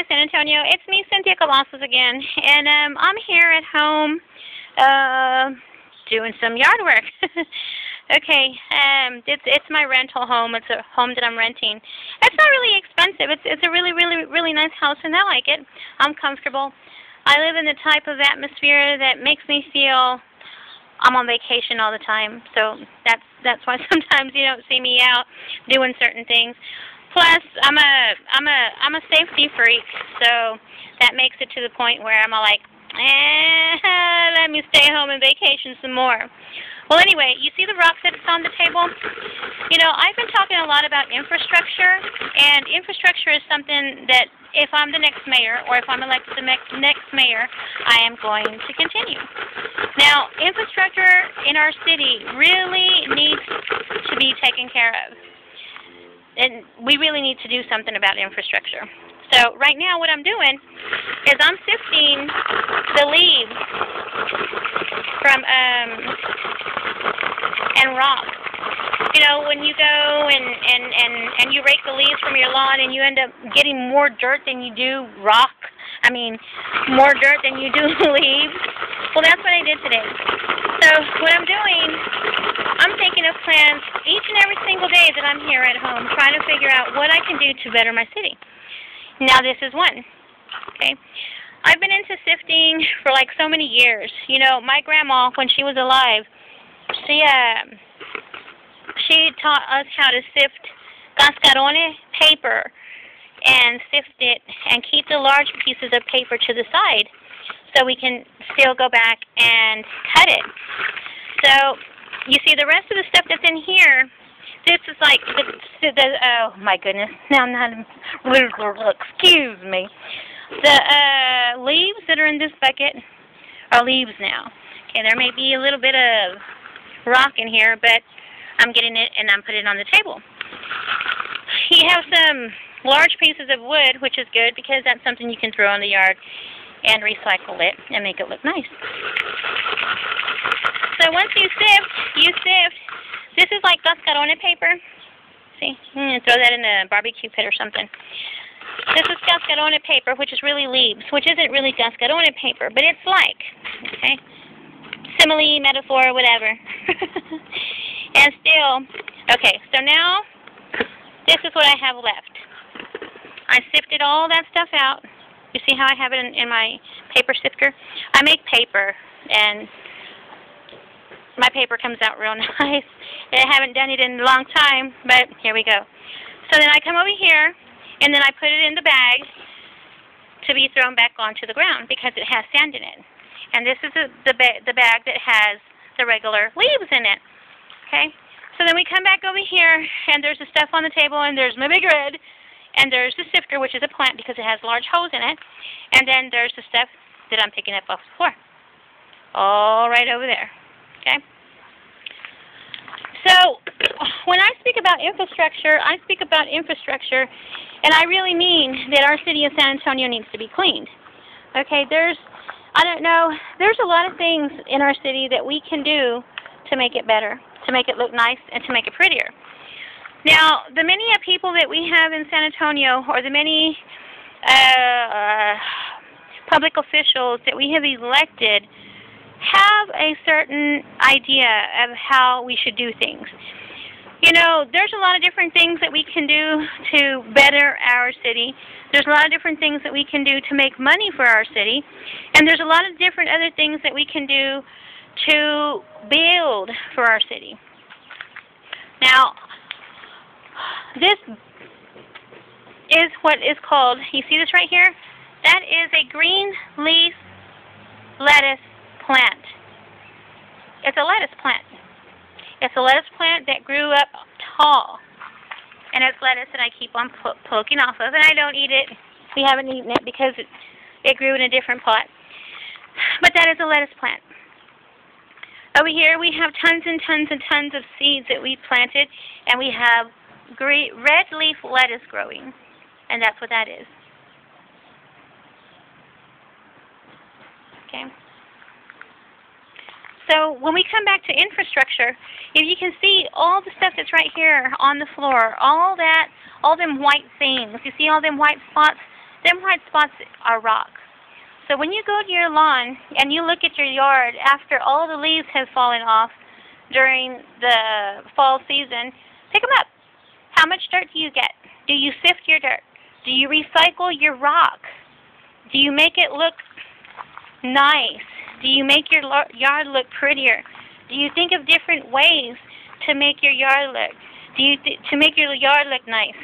Hi, San Antonio. It's me, Cynthia Cavazos again, and I'm here at home doing some yard work. Okay, it's my rental home. It's a home that I'm renting. It's not really expensive. It's a really nice house, and I like it. I'm comfortable. I live in the type of atmosphere that makes me feel I'm on vacation all the time. So that's why sometimes you don't see me out doing certain things. Plus, I'm a safety freak, so that makes it to the point where I'm like, let me stay home and vacation some more. Well, anyway, you see the rock that's on the table? You know, I've been talking a lot about infrastructure, and infrastructure is something that if I'm the next mayor, or if I'm elected the next mayor, I am going to continue. Now, infrastructure in our city really needs to be taken care of. And we really need to do something about infrastructure. So right now what I'm doing is I'm sifting the leaves from and rock. You know, when you go and you rake the leaves from your lawn and you end up getting more dirt than you do rock. I mean, more dirt than you do leaves. Well, that's what I did today. So what I'm doing, I'm thinking of plans each and every single day that I'm here at home, trying to figure out what I can do to better my city. Now this is one. Okay, I've been into sifting for like so many years. You know, my grandma, when she was alive, she taught us how to sift cascarone paper and sift it and keep the large pieces of paper to the side so we can still go back and cut it. So you see the rest of the stuff that's in here, this is like, oh my goodness, now I'm not, excuse me. The leaves that are in this bucket are leaves now. Okay, there may be a little bit of rock in here, but I'm getting it and I'm putting it on the table. You have some large pieces of wood, which is good because that's something you can throw in the yard and recycle it and make it look nice. So once you sift, this is like cascarone paper. See, throw that in a barbecue pit or something. This is cascarone paper, which is really leaves, which isn't really cascarone paper, but it's like, okay, simile, metaphor, whatever. And still, okay, so now this is what I have left. I sifted all that stuff out. You see how I have it in my paper sifter? I make paper, and my paper comes out real nice. I haven't done it in a long time, but here we go. So then I come over here, and then I put it in the bag to be thrown back onto the ground because it has sand in it. And this is the bag that has the regular leaves in it. Okay? So then we come back over here, and there's the stuff on the table, and there's my big red, and there's the sifter, which is a plant because it has large holes in it, and then there's the stuff that I'm picking up off the floor. All right over there. Okay? So when I speak about infrastructure, I speak about infrastructure, and I really mean that our city of San Antonio needs to be cleaned. Okay, there's a lot of things in our city that we can do to make it better, to make it look nice, and to make it prettier. Now, the many people that we have in San Antonio, or the many public officials that we have elected, have a certain idea of how we should do things. You know, there's a lot of different things that we can do to better our city. There's a lot of different things that we can do to make money for our city. And there's a lot of different other things that we can do to build for our city. Now, this is what is called, you see this right here? That is a green leaf lettuce plant. It's a lettuce plant. It's a lettuce plant that grew up tall. And it's lettuce that I keep on poking off of, and I don't eat it. We haven't eaten it because it grew in a different pot. But that is a lettuce plant. Over here we have tons and tons and tons of seeds that we planted, and we have red leaf lettuce growing, and that's what that is. Okay. So when we come back to infrastructure, if you can see all the stuff that's right here on the floor, all them white things, you see all them white spots? them white spots are rock. So when you go to your lawn and you look at your yard after all the leaves have fallen off during the fall season, pick them up. How much dirt do you get? Do you sift your dirt? Do you recycle your rock? Do you make it look nice? Do you make your yard look prettier? Do you think of different ways to make your yard look? To make your yard look nice?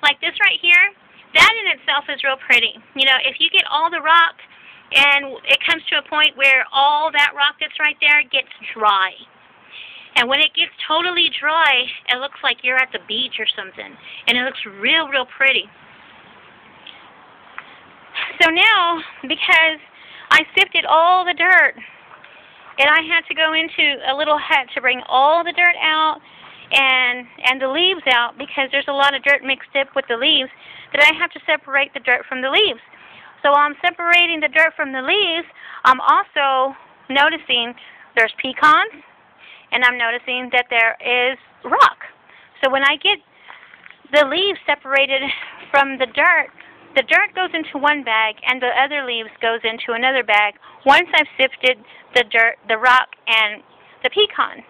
Like this right here, that in itself is real pretty. You know, if you get all the rock and it comes to a point where all that rock that's right there gets dry. And when it gets totally dry, it looks like you're at the beach or something. And it looks real, real pretty. So now, because I sifted all the dirt, and I had to go into a little hut to bring all the dirt out and the leaves out, because there's a lot of dirt mixed up with the leaves, that I have to separate the dirt from the leaves. So while I'm separating the dirt from the leaves, I'm also noticing there's pecans, and I'm noticing that there is rock. So when I get the leaves separated from the dirt goes into one bag, and the other leaves goes into another bag once I've sifted the dirt, the rock, and the pecan.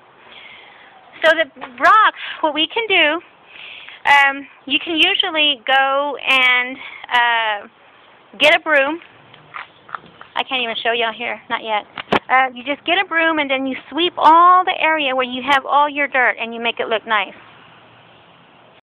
So the rock, what we can do, you can usually go and get a broom. I can't even show y'all here, not yet. You just get a broom and then you sweep all the area where you have all your dirt and you make it look nice.